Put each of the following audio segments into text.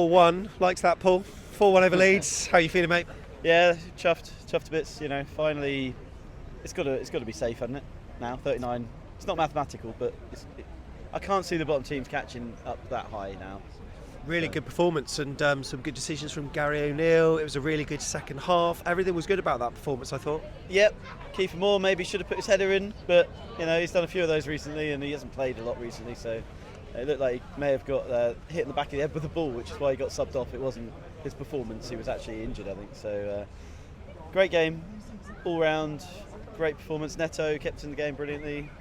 4-1. Likes that, Paul. 4-1 over Leeds. How are you feeling, mate? Yeah, chuffed to bits. You know, finally, it's got to be safe, hasn't it? Now 39. It's not mathematical, but I can't see the bottom teams catching up that high now. Really good performance and some good decisions from Gary O'Neill. It was a really good second half. Everything was good about that performance, I thought. Yep, Kiefer Moore maybe should have put his header in, but you know he's done a few of those recently, and he hasn't played a lot recently, so it looked like he may have got hit in the back of the head with the ball, which is why he got subbed off. It wasn't his performance; he was actually injured, I think. So great game, all round, great performance. Neto kept in the game brilliantly.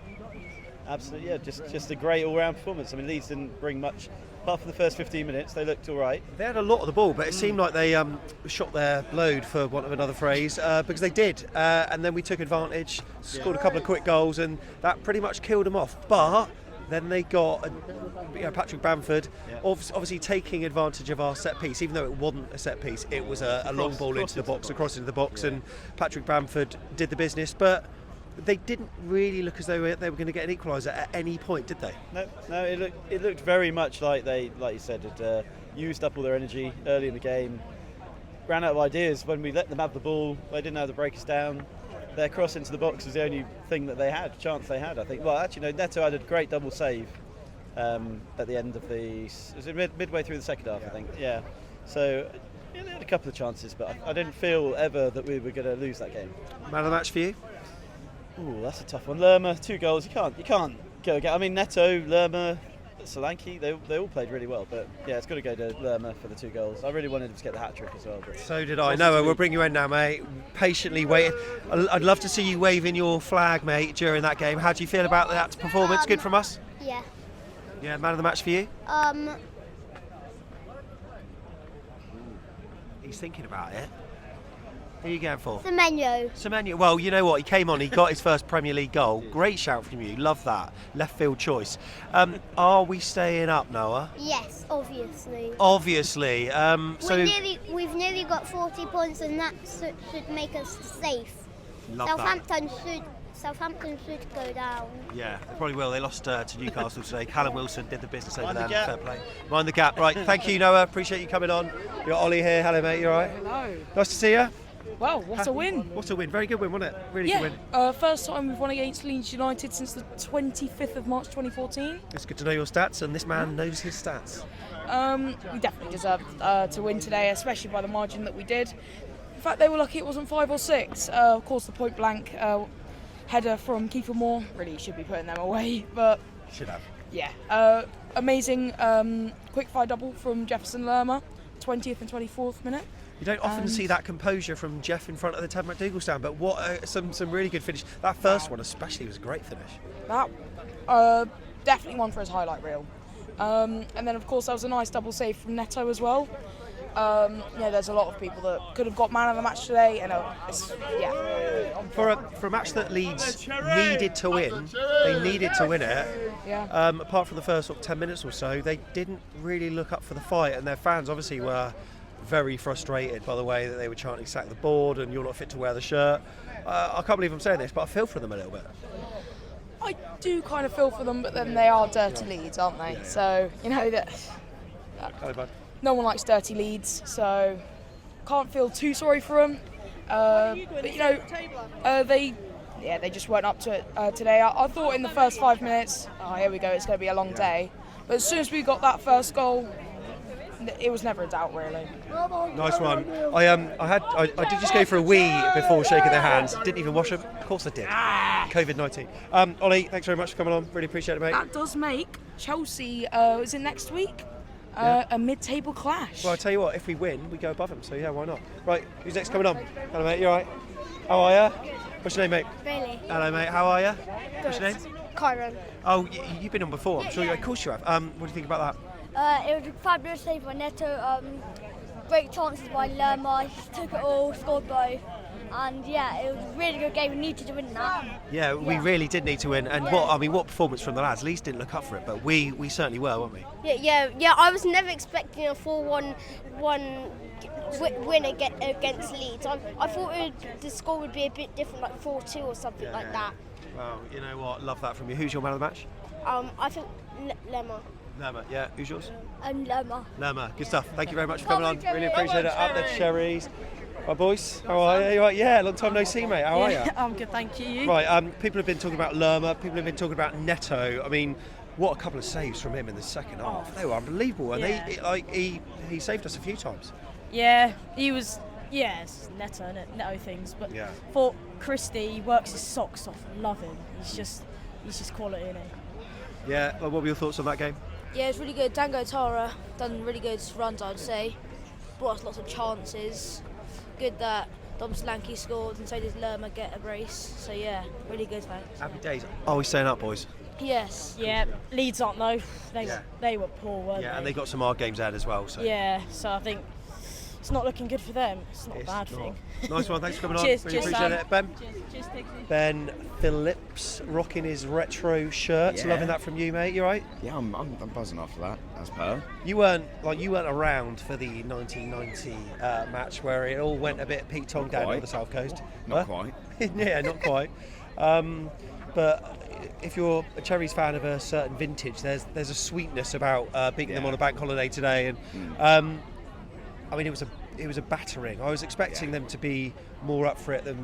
Absolutely, yeah, just a great all-round performance. I mean, Leeds didn't bring much. Apart from the first 15 minutes, they looked all right. They had a lot of the ball, but it seemed like they shot their load, for want of another phrase, because they did. And then we took advantage, scored a couple of quick goals, and that pretty much killed them off. But then they got Patrick Bamford, obviously taking advantage of our set piece, even though it wasn't a set piece, it was a long ball into the box, across into the box, and Patrick Bamford did the business. But they didn't really look as though they were going to get an equaliser at any point, did they? No. It looked very much like they, like you said, had used up all their energy early in the game, ran out of ideas. When we let them have the ball, they didn't know how to break us down. Their cross into the box was the only thing that they had, chance they had, I think. Well, actually, no, Neto had a great double save at the end of was it midway through the second half, I think. Yeah. So they had a couple of chances, but I didn't feel ever that we were going to lose that game. Man of the match for you? Ooh, that's a tough one. Lerma, 2 goals. You can't go again. I mean, Neto, Lerma, Solanke, they all played really well. But yeah, it's got to go to Lerma for the 2 goals. I really wanted him to get the hat trick as well. But so did I. Noah, we'll bring you in now, mate. Patiently waiting. I'd love to see you waving your flag, mate, during that game. How do you feel about that performance? Good from us? Yeah. Yeah, man of the match for you? He's thinking about it. Who are you going for? Semenyo. Well, you know what? He came on. He got his first Premier League goal. Great shout from you. Love that. Left field choice. Are we staying up, Noah? Yes, obviously. Obviously. We've nearly got 40 points, and that should make us safe. Southampton should go down. Yeah, they probably will. They lost to Newcastle today. Callum Wilson did the business over there. Fair play. Mind the gap. Right. Thank you, Noah. Appreciate you coming on. You got Ollie here. Hello, mate. You all right? Hello. Nice to see you. Well, what a win. What a win. Very good win, wasn't it? Really good win. First time we've won against Leeds United since the 25th of March 2014. It's good to know your stats, and this man knows his stats. We definitely deserved to win today, especially by the margin that we did. In fact, they were lucky it wasn't 5 or 6. Of course, the point blank header from Kiefer Moore really should be putting them away, but should have. Yeah. Amazing quick fire double from Jefferson Lerma, 20th and 24th minute. You don't often see that composure from Jeff in front of the Ted McDougall stand, but what some really good finish. That first one especially was a great finish. That definitely one for his highlight reel. And then of course there was a nice double save from Neto as well. There's a lot of people that could have got man of the match today, and For a match that Leeds needed to win, they needed to win it. Yeah. Apart from the first 10 minutes or so, they didn't really look up for the fight, and their fans obviously were very frustrated by the way that they were chanting "sack the board" and "you're not fit to wear the shirt." I can't believe I'm saying this, but I feel for them a little bit. I do kind of feel for them, but then they are dirty Leeds, aren't they? So no one likes dirty Leeds, so can't feel too sorry for them. They just weren't up to it today. I thought in the first 5 minutes, here we go, it's going to be a long day. But as soon as we got that first goal, it was never a doubt, really. Nice one. I did just go for a wee before shaking their hands. Didn't even wash them. Of course I did. COVID-19. Ollie, thanks very much for coming on. Really appreciate it, mate. That does make Chelsea, is it next week? A mid-table clash. Well, I'll tell you what, if we win, we go above them, so yeah, why not? Right, who's next coming on? Hello, mate, you alright? How are you? What's your name, mate? Really? Hello, mate, how are you? What's your name? Kyron. Oh, you've been on before, I'm sure. Of course you have. What do you think about that? It was a fabulous save by Neto. Great chances by Lerma. He took it all, scored both. And yeah, it was a really good game. We needed to win that. Yeah, we really did need to win. And what performance from the lads? Leeds didn't look up for it, but we certainly were, weren't we? Yeah. I was never expecting a 4-1 win against Leeds. I thought the score would be a bit different, like 4-2 or something like that. Well, you know what? Love that from you. Who's your man of the match? I think Lerma. Lerma, yeah. Who's yours? Lerma. Lerma, good stuff. Thank you very much for coming on. Cherries. Really appreciate it. Up the Cherries. Right, boys, how are you? You right? Yeah, long time no see, mate. How are you? I'm good, thank you. Right, people have been talking about Lerma, people have been talking about Neto. I mean, what a couple of saves from him in the second half. They were unbelievable, and he saved us a few times. Yeah, he was. Yeah, it's Neto things, but for Christie, he works his socks off. Love him. He's just quality, isn't he? Yeah. Well, what were your thoughts on that game? Yeah, it's really good. Dango Tara done really good runs, I'd say. Brought us lots of chances. Good that Dom Solanke scored, and so did Lerma get a brace. So yeah, really good, thanks. Happy days. Are we staying up, boys? Yes. Yeah, Leeds aren't though. They were poor, weren't they? Yeah, and they got some hard games out as well. So. Yeah, so I think it's not looking good for them. It's not a bad thing. Nice one, thanks for coming on. Cheers, Really appreciate Sam. it. Ben? Cheers, Dixie. Ben Phillips rocking his retro shirt. Yeah. Loving that from you, mate. You right? Yeah, I'm buzzing after that, as per. You weren't around for the 1990 match where it all went a bit Pete Tong down on the south coast. Not quite. Yeah, not quite. But if you're a Cherries fan of a certain vintage, there's a sweetness about beating them on a bank holiday today, and I mean it was a battering. I was expecting them to be more up for it than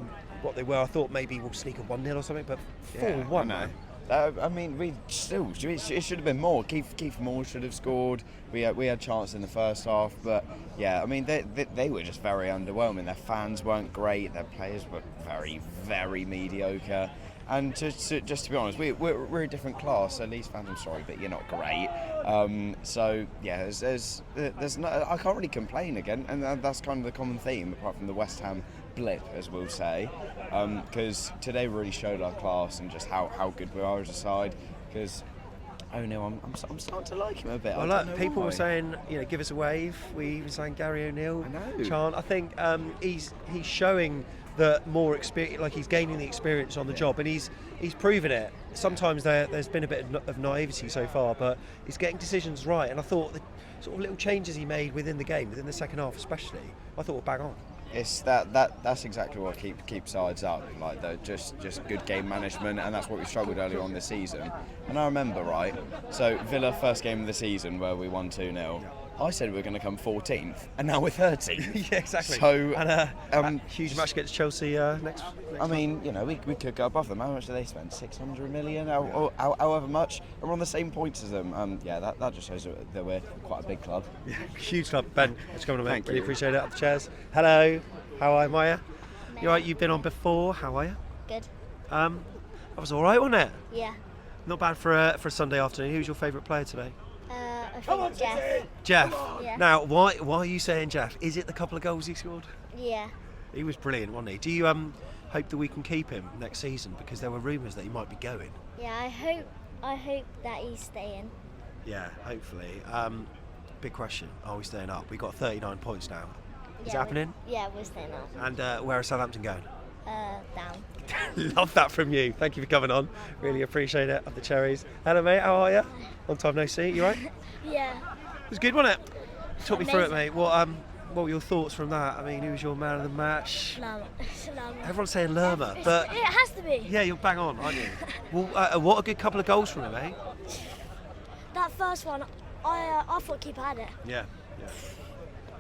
what they were. I thought maybe we'll sneak a 1-0 or something, but 4-1. I mean, it should have been more. Keith Moore should have scored. We had chance in the first half, but yeah, I mean they were just very underwhelming. Their fans weren't great. Their players were very, very mediocre. And just to be honest, we're a different class. So Leeds fans, I'm sorry, but you're not great. So yeah, there's no, I can't really complain again, and that's kind of the common theme, apart from the West Ham blip, as we'll say, because today really showed our class and just how good we are as a side. Because I'm starting to like him a bit. Well, look, people were saying, give us a wave. We even sang Gary O'Neill chant. I think he's showing that more experience, like he's gaining the experience on the job, and he's proven it. Sometimes there's been a bit of naivety so far, but he's getting decisions right. And I thought the sort of little changes he made within the game, within the second half especially, I thought were bang on. It's that's exactly what keeps sides up, like just good game management, and that's what we struggled earlier on this season. And I remember, right, so Villa first game of the season where we won 2-0. I said we were going to come 14th, and now we're 13th. Yeah, exactly. So, and huge match against Chelsea next. I mean, we could go above them. How much do they spend? 600 million, or however much. And we're on the same points as them. That just shows that we're quite a big club. Yeah, huge club. Ben, thanks for coming on, mate. Thank Really you. appreciate it. Up the chairs. Hello. How are you, Maya? You right? You've been on before. How are you? Good. That was all right, wasn't it? Yeah. Not bad for a Sunday afternoon. Who's your favourite player today? I think Jeff. Jeff. Yeah. Now, why are you saying Jeff? Is it the couple of goals he scored? Yeah. He was brilliant, wasn't he? Do you hope that we can keep him next season? Because there were rumours that he might be going. Yeah, I hope that he's staying. Yeah, hopefully. Big question. Are we staying up? We've got 39 points now. Is it happening? We're staying up. And where are Southampton going? Down. Love that from you. Thank you for coming on. Really appreciate it. Up the Cherries. Hello, mate. How are you? Long time no see. You right? Yeah. It was good, wasn't it? Talk me through it, mate. What were your thoughts from that? I mean, who was your man of the match? Lerma. Everyone's saying Lerma, but It has to be. yeah, you're bang on, aren't you? Well, what a good couple of goals from him, eh? That first one, I thought keeper had it. Yeah.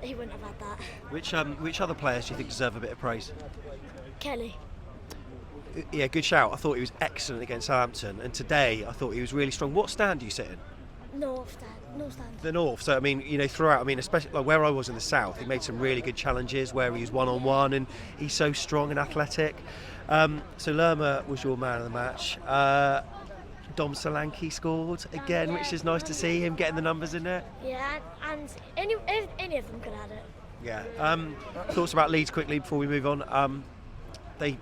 He wouldn't have had that. Which other players do you think deserve a bit of praise? Kelly. Yeah, good shout. I thought he was excellent against Southampton, and today I thought he was really strong. What stand do you sit in? North stand. The north. So I mean, throughout. I mean, especially like where I was in the south, he made some really good challenges where he was one-on-one, and he's so strong and athletic. So Lerma was your man of the match. Dom Solanke scored again, which is nice to see him getting the numbers in there. Yeah, and any of them could have had it. Yeah. Thoughts about Leeds quickly before we move on. They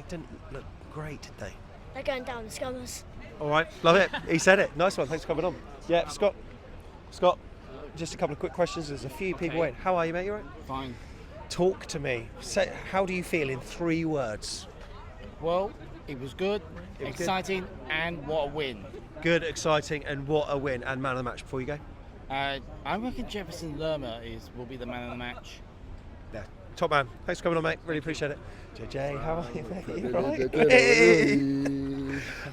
didn't look great, did they? They're going down the Scummers. All right, love it. He said it. Nice one. Thanks for coming on. Yeah, Scott, just a couple of quick questions. There's a few people waiting. How are you, mate? You all right? Fine. Talk to me. Say, how do you feel in 3 words? Well, it was good, It was exciting, and what a win. Good, exciting, and what a win. And man of the match before you go? I reckon Jefferson Lerma will be the man of the match. Yeah. Top man. Thanks for coming on, mate. Really appreciate it. JJ, how are you, mate? You all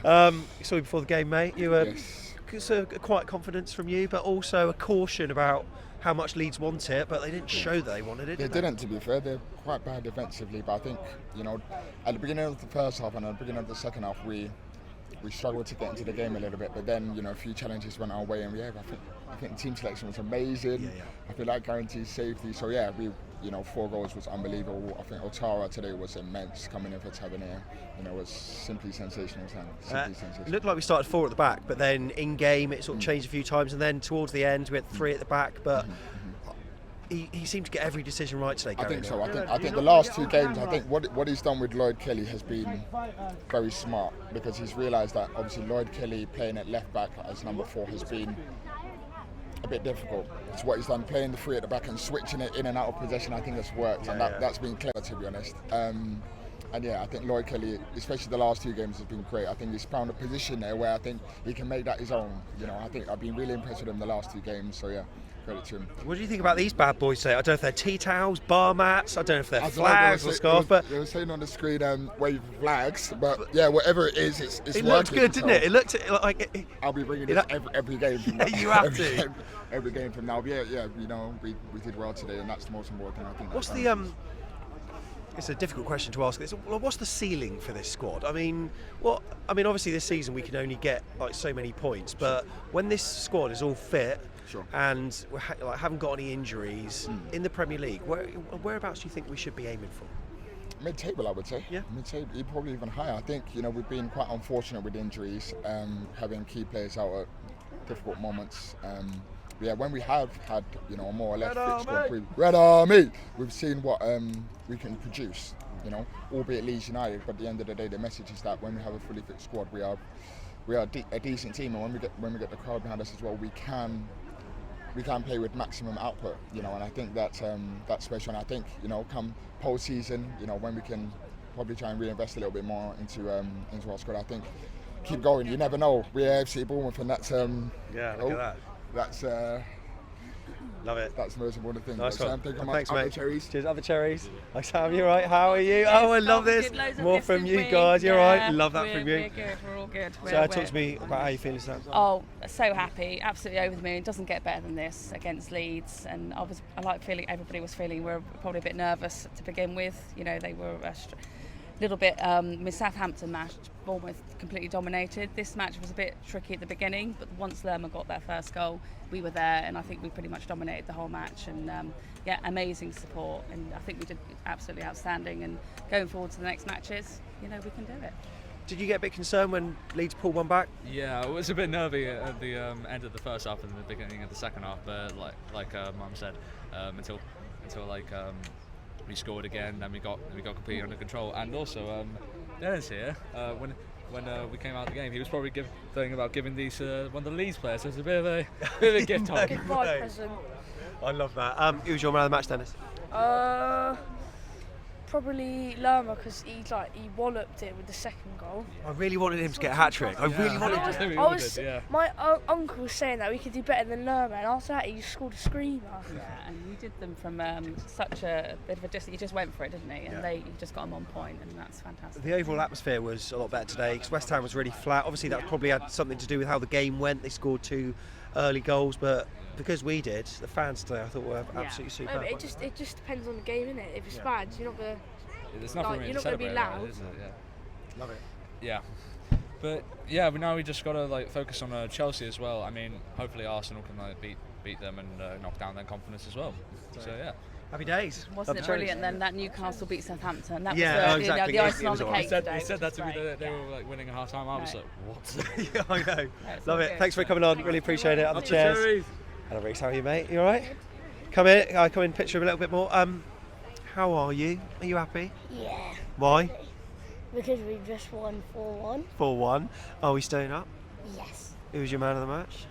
right? Saw you before the game, mate. You were sort of a quiet confidence from you, but also a caution about how much Leeds want it, but they didn't show that they wanted it. They didn't, to be fair. They're quite bad defensively, but I think, at the beginning of the first half and at the beginning of the second half, we struggled to get into the game a little bit, but then, a few challenges went our way, and I think the team selection was amazing. Yeah. I feel like guarantees safety. So yeah, 4 goals was unbelievable. I think Otara today was immense, coming in for Tavernier. Was simply sensational. Looked like we started 4 at the back, but then in game it sort of changed a few times, and then towards the end we had 3 at the back. But he seemed to get every decision right today. I think so. I think the last 2 games, I think what he's done with Lloyd Kelly has been very smart, because he's realised that obviously Lloyd Kelly playing at left back as number 4 has been a bit difficult. It's what he's done, playing the 3 at the back and switching it in and out of possession. I think that's worked, and that's been clever, to be honest. And yeah, I think Lloyd Kelly, especially the last 2 games, has been great. I think he's found a position there where I think he can make that his own. I think I've been really impressed with him the last 2 games. So yeah, credit to him. What do you think about these bad boys today? I don't know if they're tea towels, bar mats, I don't know if they're flags or scarf, but they were saying on the screen wave flags, but yeah, whatever it is, it's it looked good, didn't it? It looked like I'll be bringing this every game from now. You have to. Every game from now. Yeah, we did well today, and that's the most important thing, I think. What's the It's a difficult question to ask. What's the ceiling for this squad? I mean, obviously this season we can only get like so many points, but when this squad is all fit and we haven't got any injuries in the Premier League, whereabouts do you think we should be aiming for? Mid-table, I would say. Yeah. Mid-table, probably even higher. I think we've been quite unfortunate with injuries, having key players out at difficult moments. Yeah, when we have had a more or less fit squad, Red Army, we've seen what we can produce. Albeit Leeds United, but at the end of the day, the message is that when we have a fully fit squad, we are a decent team, and when we get the crowd behind us as well, we can play with maximum output. And I think that's special. And I think come post-season, when we can probably try and reinvest a little bit more into our squad. I think keep going. You never know. We're AFC Bournemouth, and that's look at that. That's love it. That's the most important thing. Nice one. Thanks, mate. Cherries. Cheers, other cherries. Hi Sam, you right? How are you? Oh, I love this. More from you guys. You're right. Love that from you. We're good. We're all good. So talk to me about how you feel, Sam. Oh, so happy. Absolutely over the moon. It doesn't get better than this against Leeds, and I like feeling everybody was feeling we're probably a bit nervous to begin with. They were little bit with Southampton match, Bournemouth completely dominated. This match was a bit tricky at the beginning, but once Lerma got their first goal, we were there, and I think we pretty much dominated the whole match. And amazing support, and I think we did absolutely outstanding. And going forward to the next matches, we can do it. Did you get a bit concerned when Leeds pulled one back? Yeah, I was a bit nervy at the end of the first half and the beginning of the second half, but like Mum said, until we scored again, then we got completely under control. And also, Dennis here, when we came out of the game, he was probably thinking about giving these one of the Leeds players as a bit of a gift time. Goodbye present. I love that. Who was your man of the match, Dennis? Probably Lerma, because he walloped it with the second goal. I really wanted him to get a hat trick. I really wanted him. My uncle was saying that we could do better than Lerma, and after that he just scored a screamer. Yeah, and you did them from such a bit of a distance. You just went for it, didn't he? And you just got them on point, and that's fantastic. The overall atmosphere was a lot better today because West Ham was really flat. Obviously, that probably had something to do with how the game went. They scored 2 early goals, but because we did, the fans today I thought were absolutely superb. No, but it just depends on the game, innit? If it's bad, you're not gonna. There's nothing really you're not to gonna be loud. Right, is it? Yeah. Love it. Yeah. But now we just gotta focus on Chelsea as well. I mean, hopefully Arsenal can beat them and knock down their confidence as well. So yeah. Happy days. Wasn't it brilliant then that Newcastle beat Southampton? That was exactly. The icing on the cake today. He said that to me. They were winning at half time. I was like, what? Yeah, I know. Love it. Thanks for coming on. Really appreciate it. Other chairs. Hello, Reece. How are you, mate? You all right? Come in. Picture him a little bit more. How are you? Are you happy? Yeah. Why? Because we just won 4-1. 4-1. Are we staying up? Yes. Who's your man of the match?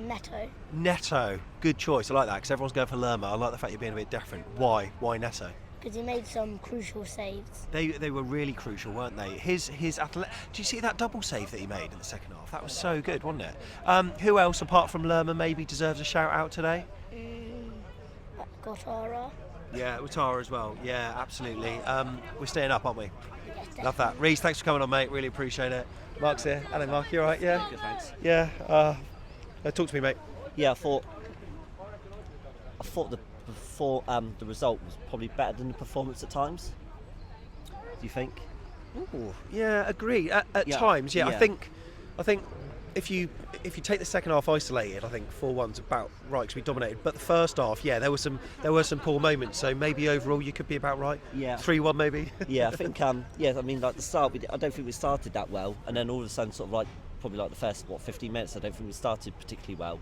Neto. Neto. Good choice. I like that because everyone's going for Lerma. I like the fact you're being a bit different. Why? Why Neto? Because he made some crucial saves. They were really crucial, weren't they? His do you see that double save that he made in the second half? That was so good, wasn't it? Who else apart from Lerma maybe deserves a shout out today? Gotara. Yeah, Utara as well. Yeah, absolutely. We're staying up, aren't we? Yes, love that. Reece, thanks for coming on, mate. Really appreciate it. Mark's here. Hello, Mark. You all right? Yeah. Good, thanks. Yeah. Talk to me, mate. Yeah, I thought the result was probably better than the performance at times. Do you think? Ooh, yeah, agree. At Yeah. times, yeah. Yeah. I think if you take the second half isolated, I think 4-1's about right because we dominated. But the first half, yeah, there were some poor moments. So maybe overall you could be about right. Yeah. 3-1 maybe. Yeah, I think. Yeah, I mean, like the start, I don't think we started that well, and then all of a sudden, sort of like probably like the first 15 minutes, I don't think we started particularly well.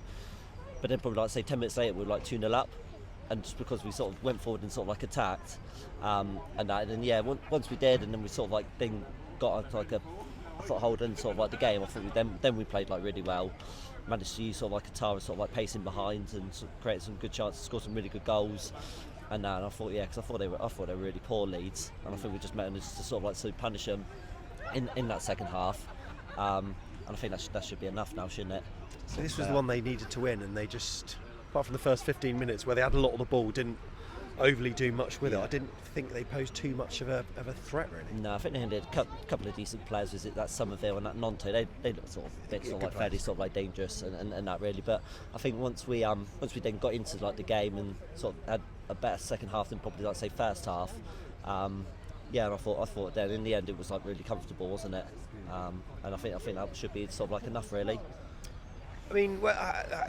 But then probably like say 10 minutes later, we were like 2-0 up, and just because we sort of went forward and sort of like attacked, and yeah, once we did, and then we sort of like then got like a foothold and sort of like the game. I thought then we played like really well, managed to use sort of like Katara sort of like pacing behind and sort of create some good chances, score some really good goals. And I thought, yeah, because I thought they were really poor Leeds, and I think we just managed to sort of like punish them in that second half. And I think that should be enough now, shouldn't it? So this was the one they needed to win, and they just, apart from the first 15 minutes where they had a lot of the ball, didn't overly do much with it. I didn't think they posed too much of a threat, really. No, I think they had a couple of decent players. Was it that Somerville and that Nonto? They looked sort of like fairly sort of like dangerous and that really. But I think once we then got into like the game and sort of had a better second half than probably like say first half. Yeah, and I thought then in the end it was like really comfortable, wasn't it? And I think that should be sort of like enough, really. I mean,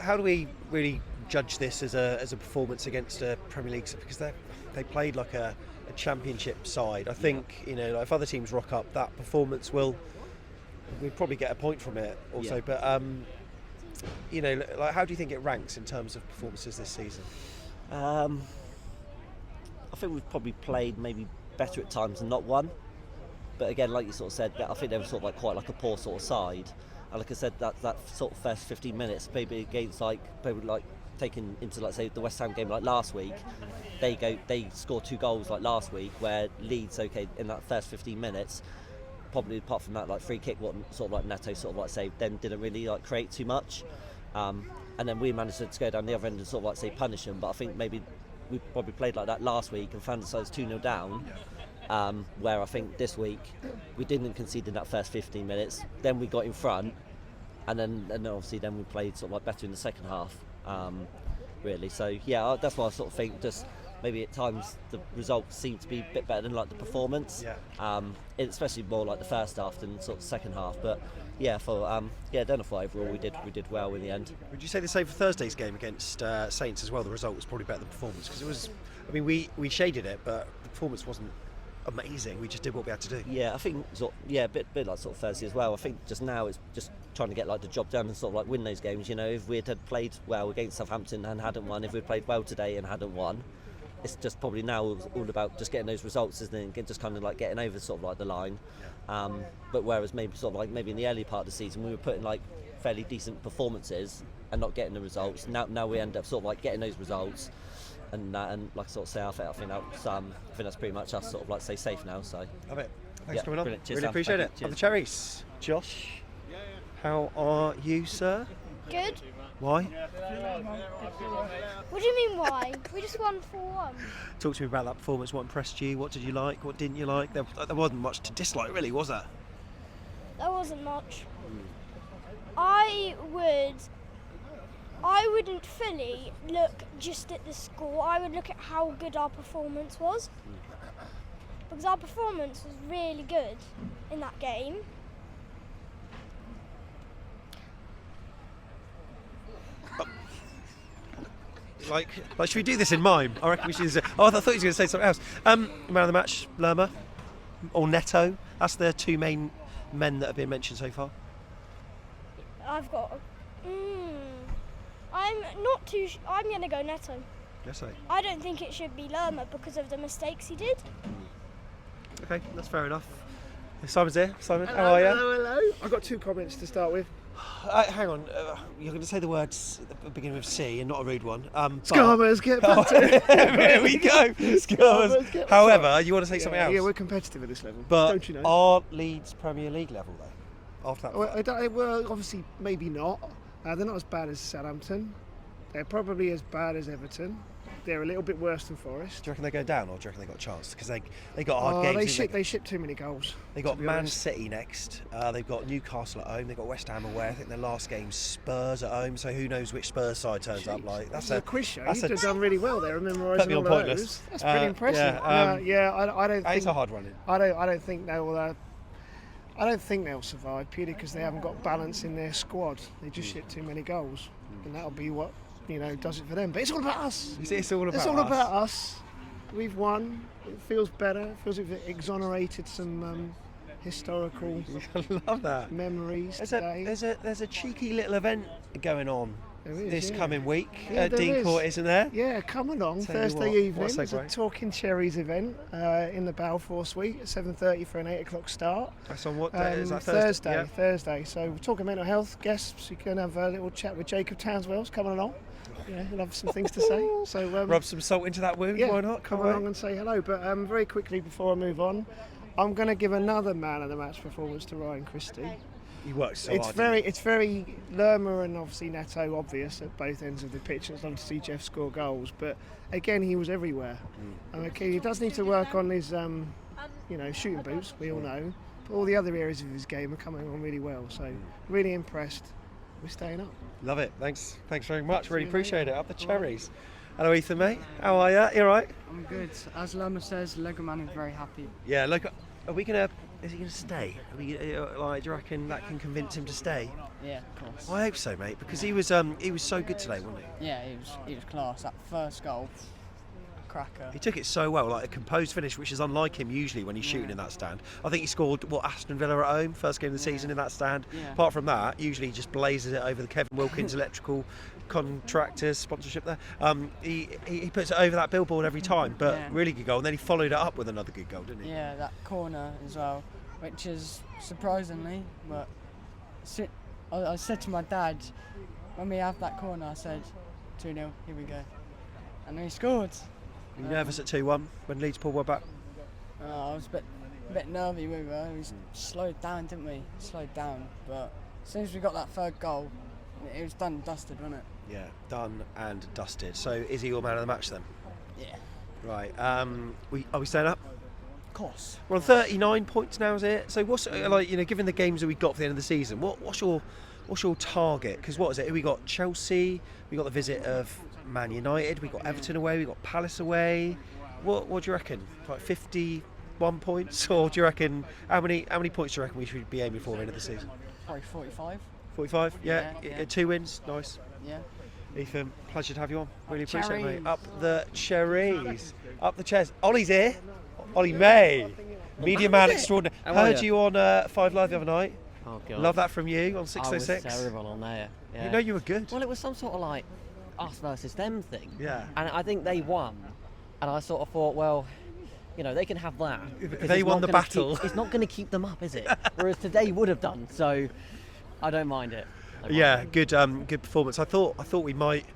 how do we really judge this as a performance against a Premier League? Because they played like a championship side. I think like if other teams rock up, that performance we'll probably get a point from it also. Yeah. But like how do you think it ranks in terms of performances this season? I think we've probably played maybe better at times and not won. But again, like you sort of said, I think they were sort of like quite like a poor sort of side. And like I said, that sort of first 15 minutes, maybe against taken into like say the West Ham game like last week, they scored 2 goals like last week, where Leeds in that first 15 minutes, probably apart from that like free kick, what sort of like Neto sort of like saved, then didn't really like create too much. And then we managed to go down the other end and sort of like say punish them. But I think maybe we probably played like that last week and found ourselves 2-0 down. Where I think this week we didn't concede in that first 15 minutes, then we got in front, and then obviously then we played sort of like better in the second half, really. So yeah, that's why I sort of think just maybe at times the results seem to be a bit better than like the performance, especially more like the first half than sort of the second half. But yeah, then I thought overall we did well in the end. Would you say the same for Thursday's game against Saints as well? The result was probably better than the performance, because it was. I mean, we shaded it, but the performance wasn't amazing. We just did what we had to do. Yeah, I think a bit like sort of Thursday as well. I think just now it's just trying to get like the job done and sort of like win those games. If we had played well against Southampton and hadn't won, if we played well today and hadn't won, it's just probably now all about just getting those results, isn't it? And just kind of like getting over sort of like the line. But whereas maybe sort of like maybe in the early part of the season we were putting like fairly decent performances and not getting the results. Now we end up sort of like getting those results. And like I sort of say, I think that's pretty much us sort of like say safe now. So love it. Thanks for coming on. Brilliant. Cheers, really appreciate it. Cheers. The Cherries. Josh, how are you, sir? Good. Why? What do you mean why? We just won 4-1. Talk to me about that performance. What impressed you? What did you like? What didn't you like? There wasn't much to dislike, really, was there? There wasn't much. I wouldn't fully look just at the score. I would look at how good our performance was. Because our performance was really good in that game. Like, should we do this in mime? I reckon we should. I thought he was going to say something else. Man of the match, Lerma or Neto. That's the 2 main men that have been mentioned so far. I've got. I'm not too. I'm going to go Neto. Yes, I don't think it should be Lerma because of the mistakes he did. Okay, that's fair enough. Simon's here. Simon, hello, how are you? Hello. I've got 2 comments to start with. Hang on, you're going to say the words that begin with C and not a rude one. Scarmers get battered. There we go. Scarmers. However, you want to say something else? Yeah, we're competitive at this level. But don't you know? are Leeds Premier League level though? After that, well, obviously, maybe not. They're not as bad as Southampton. They're probably as bad as Everton. they're a little bit worse than Forest. Do you reckon they go down, or do you reckon they got a chance? Because they got hard games. They ship too many goals. They got Man City next. They've got Newcastle at home. They've got West Ham away. I think their last game's Spurs at home. So who knows which Spurs side turns up like? That's a quiz show. You've done really well there, memorising all of those. That's pretty impressive. I don't think it's a hard running. I don't think they will. I don't think they'll survive purely because they haven't got balance in their squad. They just ship too many goals, and that'll be what does it for them. But it's all about us. It's all about us. It's all about us. We've won. It feels better. It feels like we've exonerated some historical I love that. memories today. There's a cheeky little event going on this coming week at Dean Court, isn't there? Yeah, come along Thursday evening. There's a Talking Cherries event in the Balfour Suite at 7:30 for an 8 o'clock start. That's on what day? Is that Thursday? Yeah. Thursday. So we're talking mental health guests. You can have a little chat with Jacob Townswell's coming along. Yeah, he'll have some things to say. So rub some salt into that wound. Yeah, why not? Come along and say hello. But very quickly before I move on, I'm going to give another man of the match performance to Ryan Christie. He works so it's hard. It's very Lerma and obviously Neto obvious at both ends of the pitch. It's lovely to see Jeff score goals, but again he was everywhere. Okay, he does need to work on his shooting boots. We all know, but all the other areas of his game are coming on really well. So really impressed. We're staying up. Love it. Thanks very much. Really appreciate it. Up the Cherries. Hello, Ethan, mate. How are you? You all right? I'm good. As Lerma says, Legoman is very happy. Yeah. Look, are we gonna? Is he going to stay? Do you reckon that can convince him to stay? Yeah, of course. I hope so, mate, because he was so good today, wasn't he? Yeah, he was class. That first goal, cracker. He took it so well, like a composed finish, which is unlike him usually when he's shooting in that stand. I think he scored Aston Villa at home, first game of the season in that stand. Yeah. Apart from that, usually he just blazes it over the Kevin Wilkins electrical contractors sponsorship there. He puts it over that billboard every time, but really good goal. And then he followed it up with another good goal, didn't he? Yeah, that corner as well, which is surprisingly, but I said to my dad, when we have that corner, I said, 2-0, here we go. And he scored. Were you nervous at 2-1 when Leeds pulled one back? I was a bit nervy with her. We slowed down, didn't we? Slowed down, but as soon as we got that third goal, it was done and dusted, wasn't it? Yeah, done and dusted. So is he your man of the match then? Yeah. Right. Are we staying up? Of course. We're on 39 points now, is it? So what's given the games that we got for the end of the season, what's your target? Because what is it? We got Chelsea, we got the visit of Man United, we got Everton away, we got Palace away. What do you reckon? Like 51 points, or do you reckon how many points do you reckon we should be aiming for at the end of the season? Probably 45. 45? Yeah. 2 wins, nice. Yeah. Ethan, pleasure to have you on. Really appreciate it, Cherries. mate. Up the Cherries. Up the Cherries. Ollie's here. Ollie May. Media man extraordinary. Heard you on 5 Live the other night. Oh, God. Love that from you on 606. I was terrible on there. Yeah. You know you were good. Well, it was some sort of like us versus them thing. Yeah. And I think they won. And I sort of thought, well, they can have that. They won the battle. It's not going to keep them up, is it? Whereas today would have done. So I don't mind it. Good performance. I thought we might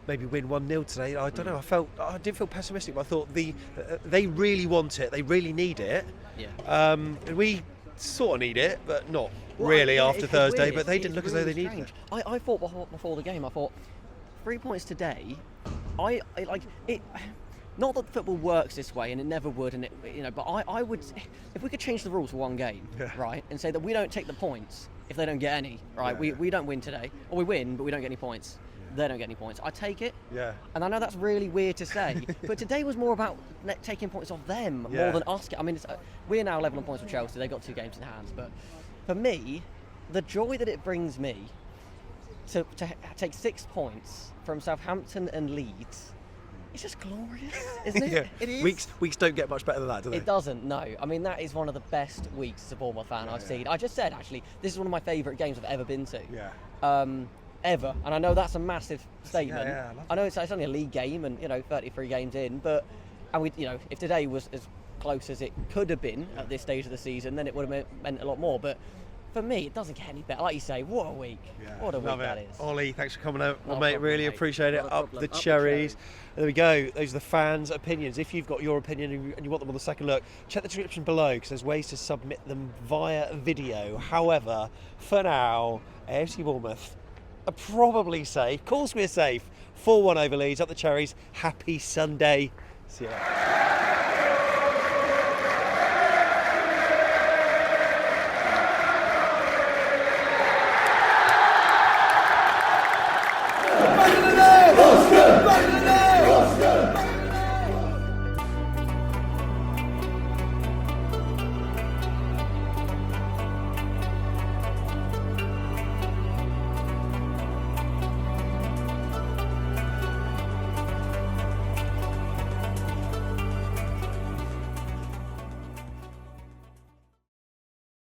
maybe win 1-0 today. I don't know. I didn't feel pessimistic, but I thought they really want it. They really need it. Yeah. And we sort of need it, but not really after Thursday. But they didn't look as though they needed it. I thought before the game, 3 points today. I like it. Not that football works this way, and it never would, and but I would, if we could change the rules for one game, right, and say that we don't take the points if they don't get any, right? We don't win today, or we win, but we don't get any points. They don't get any points. I take it. Yeah. And I know that's really weird to say, but today was more about taking points off them more than us. I mean, we're now level on points with Chelsea. They've got 2 games in hand, but for me, the joy that it brings me to take 6 points from Southampton and Leeds. It's just glorious, isn't it? Yeah. It is. Weeks don't get much better than that, do they? It doesn't, no. I mean, that is one of the best weeks as a Bournemouth fan I've seen. I just said, actually, this is one of my favourite games I've ever been to. Yeah. Ever. And I know that's a massive statement. Yeah, I know it's only a league game and, 33 games in, but if today was as close as it could have been at this stage of the season, then it would have meant a lot more. But for me, it doesn't get any better. Like you say, what a week. Yeah, what a week that is. Ollie, thanks for coming out, Not a mate. problem, Really mate. appreciate it. Not a Up problem. the Up the Cherries. There we go. Those are the fans' opinions. If you've got your opinion and you want them on the second look, check the description below because there's ways to submit them via video. However, for now, AFC Bournemouth are probably safe. Of course we're safe. 4-1 over Leeds, up the Cherries. Happy Sunday. See you later.